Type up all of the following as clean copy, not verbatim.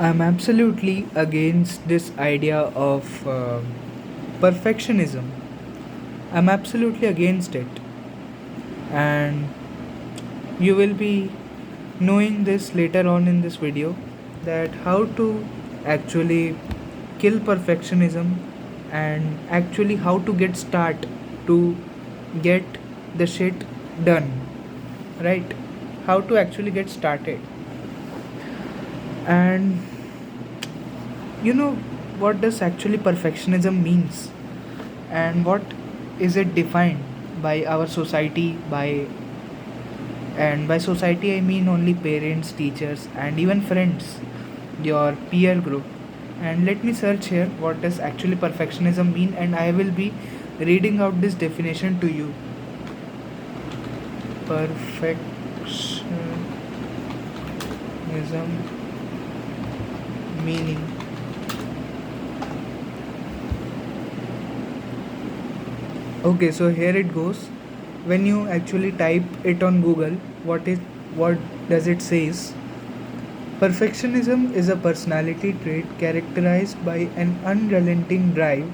I'm absolutely against this idea of perfectionism. I'm absolutely against it. And you will be knowing this later on in this video, that how to actually kill perfectionism and actually how to get start to get the shit done, right? How to actually get started. And you know what does actually perfectionism means, and what is it defined by our society, by society I mean only parents, teachers, and even friends, your peer group. And let me search here what does actually perfectionism mean, and I will be reading out this definition to you. Perfectionism meaning. Okay, so here it goes. When you actually type it on Google, what does it says? Perfectionism is a personality trait characterized by an unrelenting drive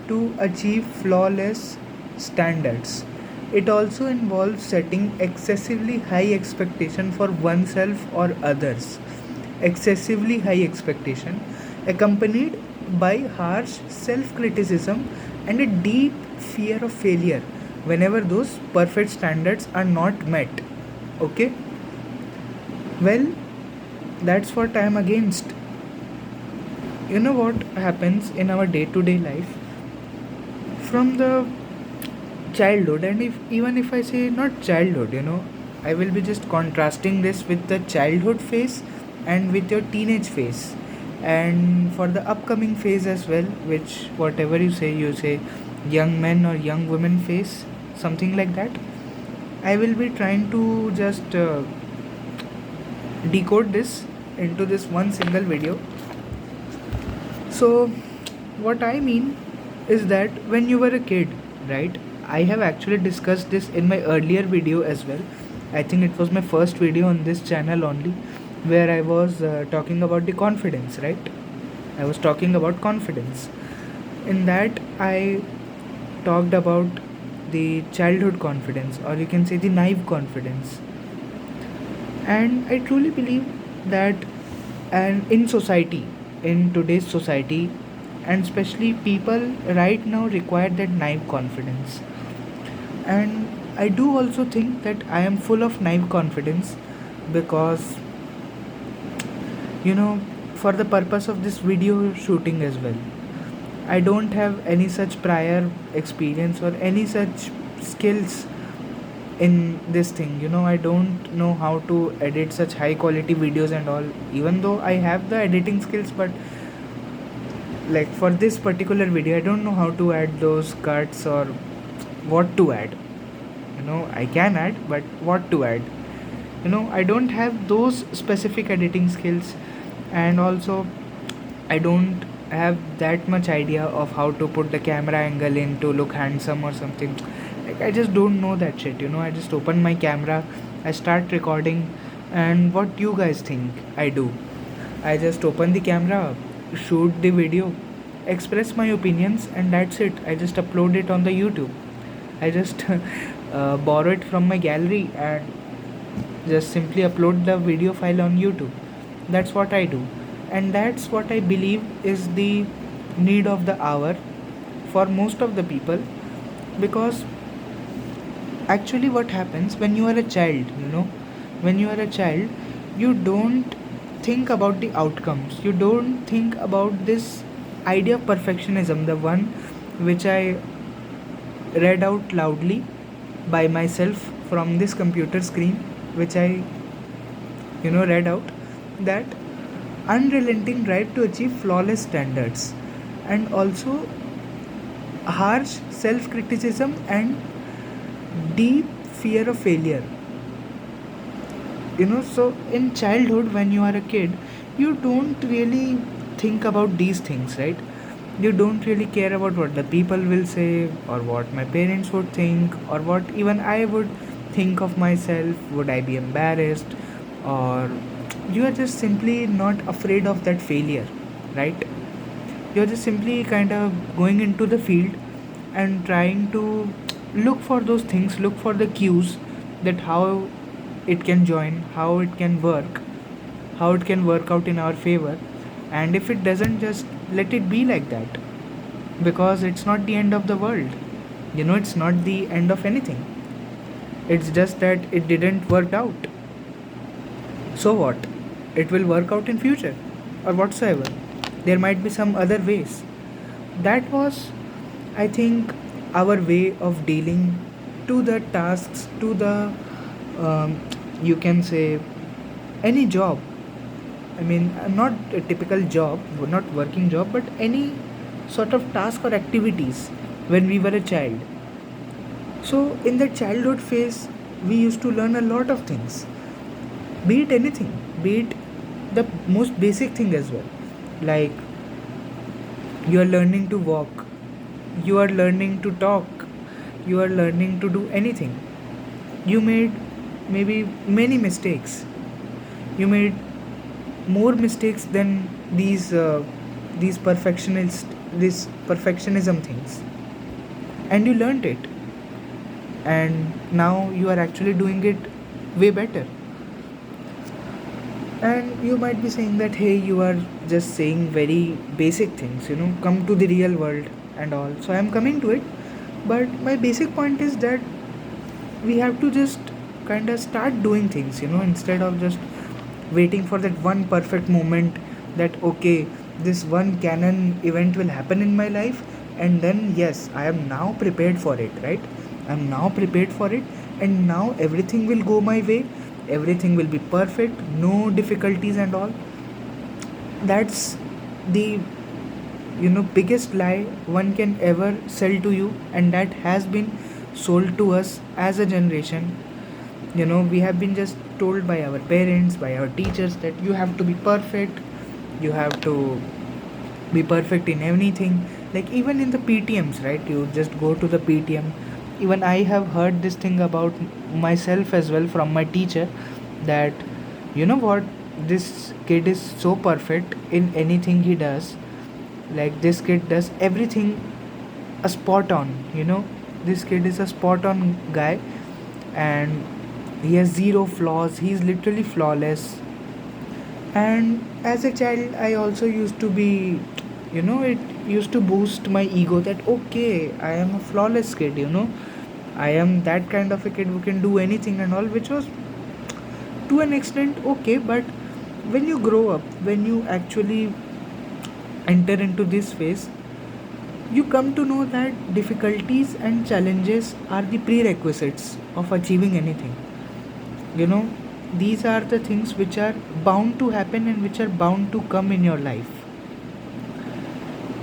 to achieve flawless standards. It also involves setting excessively high expectation for oneself or others. Excessively high expectation accompanied by harsh self-criticism and a deep fear of failure whenever those perfect standards are not met. Okay? Well, that's what I'm against. You know what happens in our day to day life from the childhood, and if even if I say not childhood, I will be just contrasting this with the childhood phase and with your teenage phase, and for the upcoming phase as well, which whatever you say young men or young women phase, something like that. I will be trying to just decode this into this one single video. So, what I mean is that when you were a kid, right? I have actually discussed this in my earlier video as well. I think it was my first video on this channel only, where I was talking about the confidence, right? I was talking about confidence. In that, I talked about the childhood confidence, or you can say the naive confidence. And I truly believe that, and in society, in today's society, and especially people right now require that naive confidence. And I do also think that I am full of naive confidence because, you know, for the purpose of this video shooting as well, I don't have any such prior experience or any such skills in this thing. I don't know how to edit such high quality videos and all, even though I have the editing skills, but like for this particular video I don't know how to add those cuts or what to add. I can add, but what to add, I don't have those specific editing skills. And also I don't have that much idea of how to put the camera angle in to look handsome or something. Like, I just don't know that shit. I just open my camera, I start recording, and what you guys think I do? I just open the camera, shoot the video, express my opinions, and that's it. I just upload it on the YouTube. I just borrow it from my gallery and just simply upload the video file on YouTube. That's what I do. And that's what I believe is the need of the hour for most of the people. Because actually, what happens when you are a child, when you are a child, you don't think about the outcomes. You don't think about this idea of perfectionism, the one which I read out loudly by myself from this computer screen, which I read out, that unrelenting drive to achieve flawless standards, and also harsh self criticism and deep fear of failure. So in childhood, when you are a kid, you don't really think about these things, right? You don't really care about what the people will say, or what my parents would think, or what even I would think of myself. Would I be embarrassed, or you are just simply not afraid of that failure, right? You're just simply kind of going into the field and trying to look for those things, look for the cues, that how it can join, how it can work, how it can work out in our favor. And if it doesn't, just let it be like that, because it's not the end of the world. It's not the end of anything. It's just that it didn't work out. So what? It will work out in future or whatsoever. There might be some other ways. That was, I think, our way of dealing to the tasks, to the you can say any job. I mean, not a typical job, not working job, but any sort of task or activities when we were a child. So in that childhood phase, we used to learn a lot of things, be it anything, be it the most basic thing as well. Like, you are learning to walk, you are learning to talk, you are learning to do anything. You made maybe many mistakes. You made more mistakes than these perfectionism things, and you learned it, and now you are actually doing it way better. And you might be saying that, hey, you are just saying very basic things, come to the real world and all. So I'm coming to it. But my basic point is that we have to just kind of start doing things, instead of just waiting for that one perfect moment, that okay, this one canon event will happen in my life, and then yes, I am now prepared for it, right? I'm now prepared for it, and now everything will go my way, everything will be perfect, no difficulties and all. That's the biggest lie one can ever sell to you, and that has been sold to us as a generation. We have been just told by our parents, by our teachers, that you have to be perfect, you have to be perfect in anything. Like, even in the PTMs, right? You just go to the PTM. Even I have heard this thing about myself as well from my teacher, that what, this kid is so perfect in anything he does. Like, this kid does everything a spot on, this kid is a spot on guy, and he has zero flaws, he's literally flawless. And as a child, I also used to be, it used to boost my ego, that okay, I am a flawless kid, I am that kind of a kid who can do anything and all, which was to an extent okay. But when you grow up, when you actually enter into this phase, you come to know that difficulties and challenges are the prerequisites of achieving anything. you know these are the things which are bound to happen and which are bound to come in your life.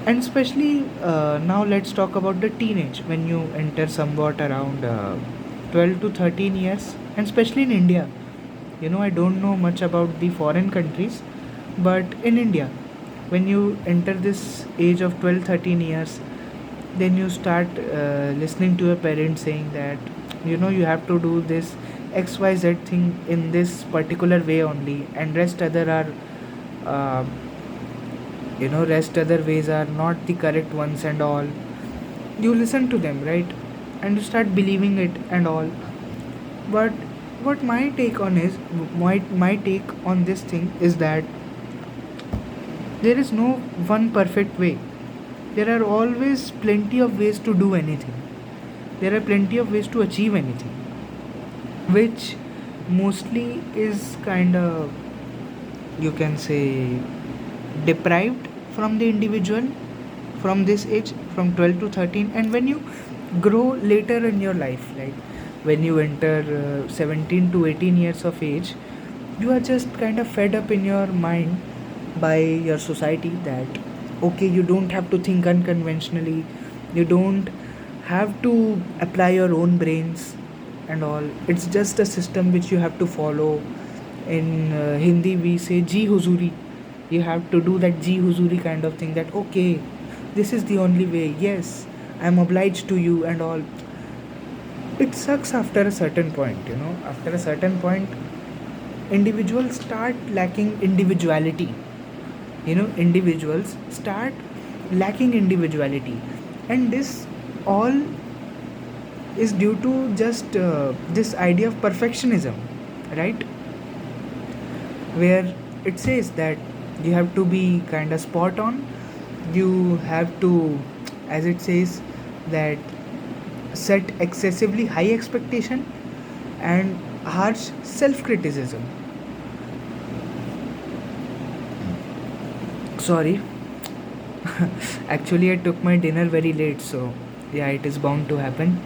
And especially now, let's talk about the teenage, when you enter somewhat around 12 to 13 years, and especially in India. I don't know much about the foreign countries, but in India, when you enter this age of 12 13 years, then you start listening to your parents saying that you have to do this XYZ thing in this particular way only, and uh, rest other ways are not the correct ones and all. You listen to them, right? And you start believing it and all. But what my take on this thing is that there is no one perfect way. There are always plenty of ways to do anything. There are plenty of ways to achieve anything, which mostly is kind of, you can say, deprived from the individual from this age, from 12 to 13. And when you grow later in your life, like when you enter 17 to 18 years of age, you are just kind of fed up in your mind by your society, that okay, you don't have to think unconventionally, you don't have to apply your own brains and all. It's just a system which you have to follow. In Hindi we say ji huzuri. You have to do that ji huzuri kind of thing, that okay, this is the only way, yes, I'm obliged to you and all. It sucks after a certain point. After a certain point, individuals start lacking individuality. Individuals start lacking individuality, and this all is due to just this idea of perfectionism, right? Where it says that you have to be kind of spot on, you have to, as it says, that set excessively high expectation and harsh self criticism. Sorry, actually, I took my dinner very late, so yeah, it is bound to happen.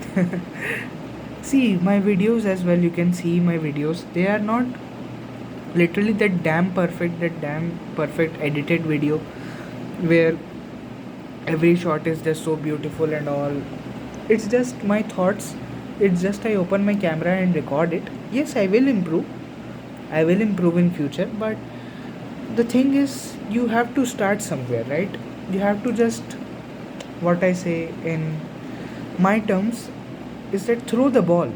See, my videos as well, you can see my videos, they are not literally that damn perfect edited video where every shot is just so beautiful and all. It's just my thoughts. It's just I open my camera and record it. Yes, I will improve in future, but the thing is you have to start somewhere, right? You have to just, what I say in my terms is that throw the ball.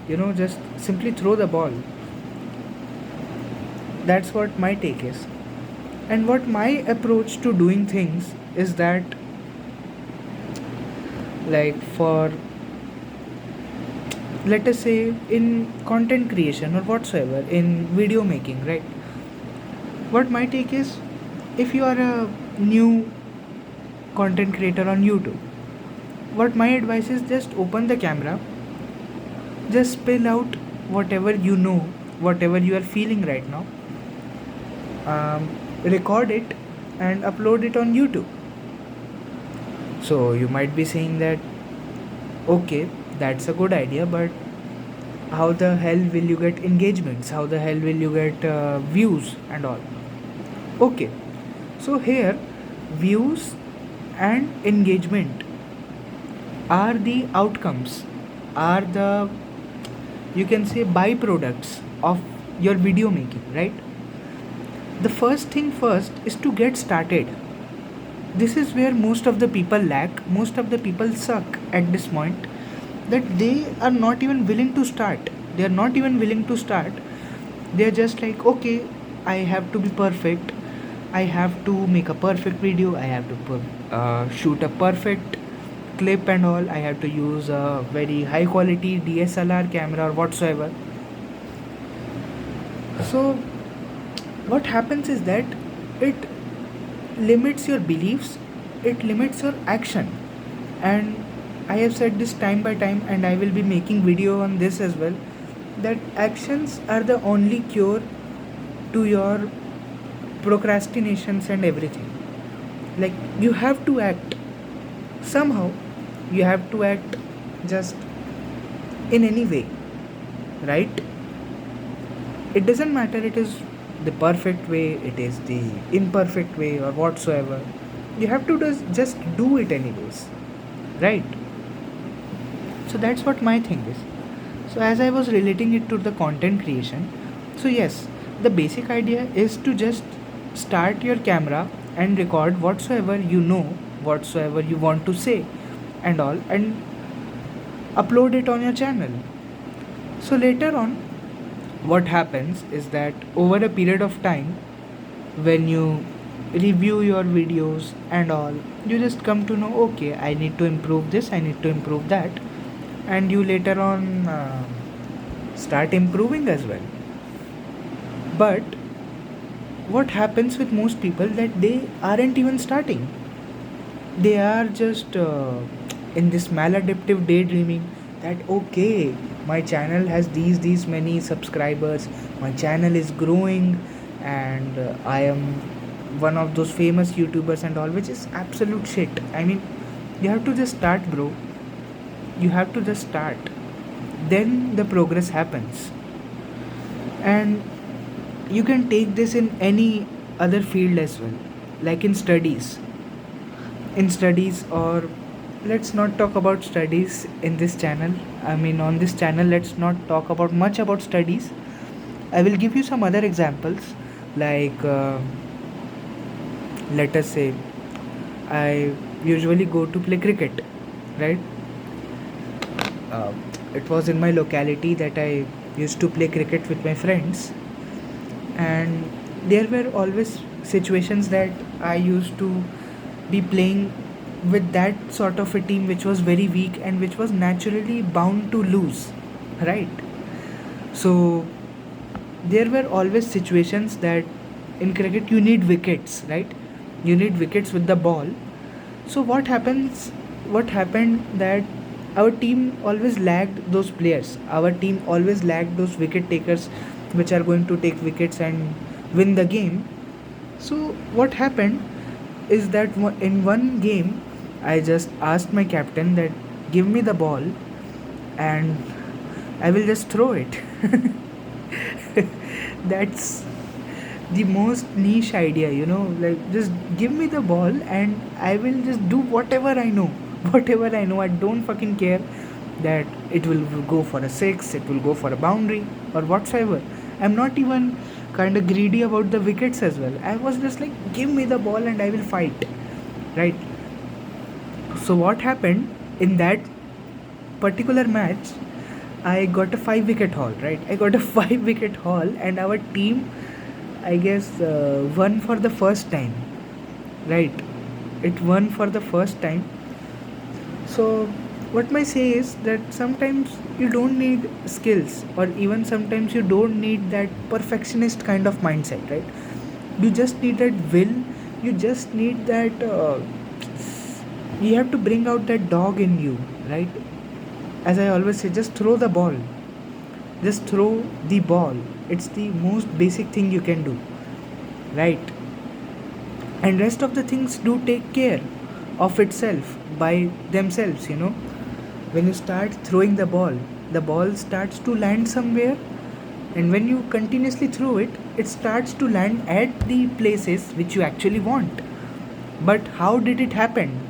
Just simply throw the ball. That's what my take is. And what my approach to doing things is that, like, for, let us say, in content creation or whatsoever, in video making, right? What my take is, if you are a new content creator on YouTube, what my advice is, just open the camera, just spill out whatever you know, whatever you are feeling right now, record it and upload it on YouTube. So you might be saying that, okay, that's a good idea, but how the hell will you get engagements? How the hell will you get views and all? Okay, so here, views and engagement are the outcomes, are the, you can say, byproducts of your video making, right? The first thing first is to get started. This is where most of the people lack, most of the people suck at this point, that they are not even willing to start. They are not even willing to start. They are just like, okay, I have to be perfect. I have to make a perfect video. I have to shoot a perfect clip and all. I have to use a very high quality DSLR camera or whatsoever. So, what happens is that it limits your beliefs, it limits your action. And I have said this time by time, and I will be making video on this as well, that actions are the only cure to your procrastinations and everything. Like, you have to act somehow, you have to act just in any way, right? It doesn't matter it is the perfect way, it is the imperfect way or whatsoever. You have to just do it anyways, right? So that's what my thing is. So as I was relating it to the content creation, so yes, the basic idea is to just start your camera and record whatsoever you know, whatsoever you want to say and all, and upload it on your channel. So later on, what happens is that over a period of time, when you review your videos and all, you just come to know, okay, I need to improve this, I need to improve that, and you later on start improving as well. But what happens with most people, that they aren't even starting, they are just in this maladaptive daydreaming, that okay, my channel has these many subscribers, my channel is growing, and I am one of those famous YouTubers and all, which is absolute shit. I mean, you have to just start, bro. You have to just start, then the progress happens. And you can take this in any other field as well, like in studies, or let's not talk about studies in this channel. I mean, on this channel, let's not talk about much about studies. I will give you some other examples, like let us say, I usually go to play cricket, right? uh, it was in my locality that I used to play cricket with my friends. And there were always situations that I used to be playing with that sort of a team which was very weak and which was naturally bound to lose, right? So there were always situations that in cricket you need wickets, right? You need wickets with the ball. So what happened that our team always lacked those players. Our team always lacked those wicket takers which are going to take wickets and win the game. So what happened is that in one game I just asked my captain that give me the ball and I will just throw it. That's the most niche idea, like just give me the ball and I will just do whatever I know. Whatever I know, I don't fucking care that it will go for a six, it will go for a boundary or whatsoever. I'm not even kind of greedy about the wickets as well. I was just like, give me the ball and I will fight, right? So what happened in that particular match, I got a 5 wicket haul, right? I got a 5 wicket haul, and our team, I guess, won for the first time, right? It won for the first time. So, what my say is that sometimes you don't need skills, or even sometimes you don't need that perfectionist kind of mindset, right? You just need that will, you just need that, you have to bring out that dog in you, right? As I always say, just throw the ball. Just throw the ball. It's the most basic thing you can do, right? And rest of the things do take care of itself by themselves, When you start throwing the ball starts to land somewhere, and when you continuously throw it, it starts to land at the places which you actually want. But how did it happen?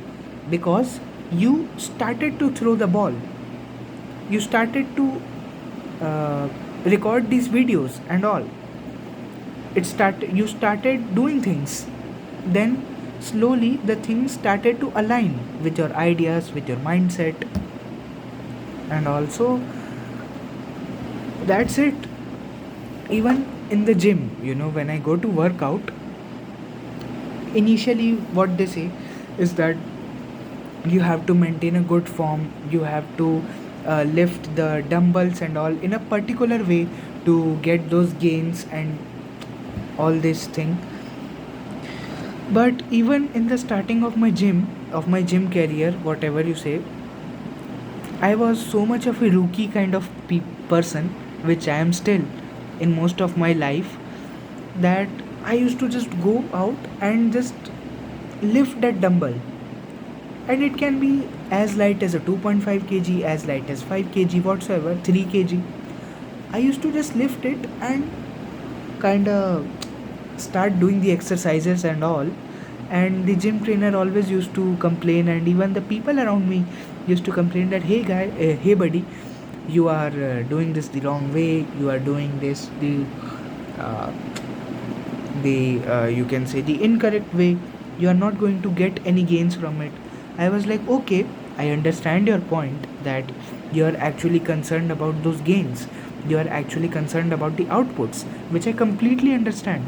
Because you started to throw the ball. You started to record these videos and all. You started doing things. Then slowly the things started to align with your ideas, with your mindset, and also that's it. Even in the gym, when I go to work out, initially what they say is that you have to maintain a good form, you have to lift the dumbbells and all in a particular way to get those gains and all this thing. But even in the starting of my gym career, whatever you say, I was so much of a rookie kind of person, which I am still in most of my life, that I used to just go out and just lift that dumbbell. And it can be as light as a 2.5 kg, as light as 5 kg, whatsoever, 3 kg. I used to just lift it and kind of start doing the exercises and all. And the gym trainer always used to complain, and even the people around me used to complain that, hey guy, hey buddy, you are doing this the wrong way, you are doing this uh, the you can say the incorrect way, you are not going to get any gains from it. I was like, okay, I understand your point that you are actually concerned about those gains, you are actually concerned about the outputs, which I completely understand.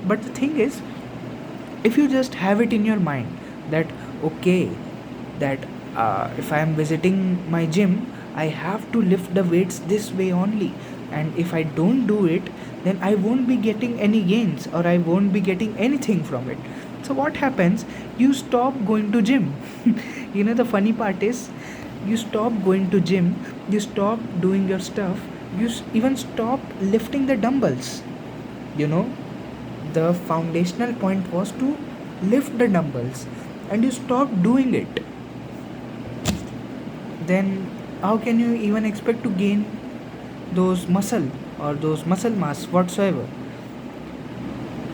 But the thing is, if you just have it in your mind that, okay, that if I am visiting my gym, I have to lift the weights this way only, and if I don't do it, then I won't be getting any gains, or I won't be getting anything from it. So what happens? You stop going to gym. The funny part is, you stop going to gym, you stop doing your stuff, you even stop lifting the dumbbells. you know the foundational point was to lift the dumbbells, and you stop doing it. Then how can you even expect to gain those muscle or those muscle mass whatsoever?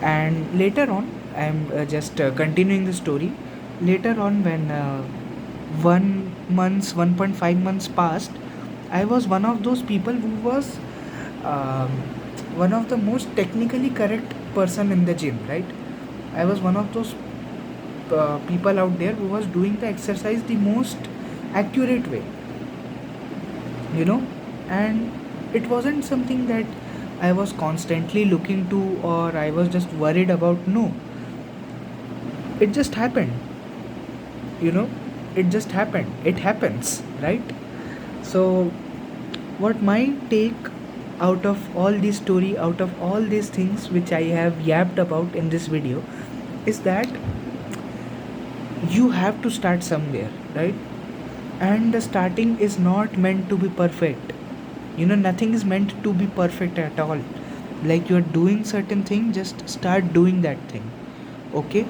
And later on, I'm just continuing the story. Later on, when 1.5 months passed, I was one of those people who was um, one of the most technically correct person in the gym, right? I was one of those people out there who was doing the exercise the most accurate way, you know and it wasn't something that I was constantly looking to, or I was just worried about. No, it just happened, you know, it just happened. It happens, right? So, what my take out of all this story, out of all these things which I have yapped about in this video, is that you have to start somewhere, right? And the starting is not meant to be perfect. Nothing is meant to be perfect at all. Like you're doing certain thing, just start doing that thing. Okay,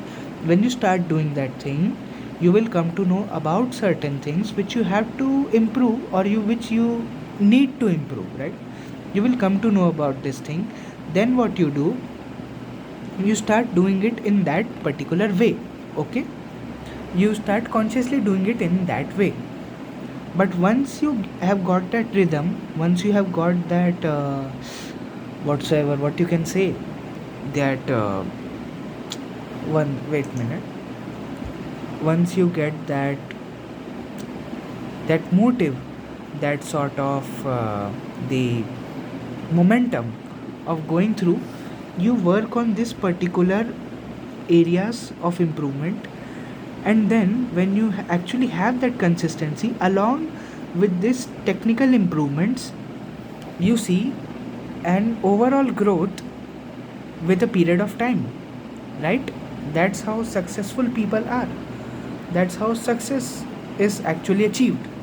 when you start doing that thing, you will come to know about certain things which you have to improve, or you which you need to improve, right? You will come to know about this thing. Then what you do, you start doing it in that particular way. Okay, you start consciously doing it in that way. But once you have got that rhythm, once you have got that whatsoever, what you can say, that one wait minute, once you get that motive, that sort of the momentum of going through, you work on this particular areas of improvement. And then when you actually have that consistency along with this technical improvements, you see an overall growth with a period of time, right? That's how successful people are. That's how success is actually achieved.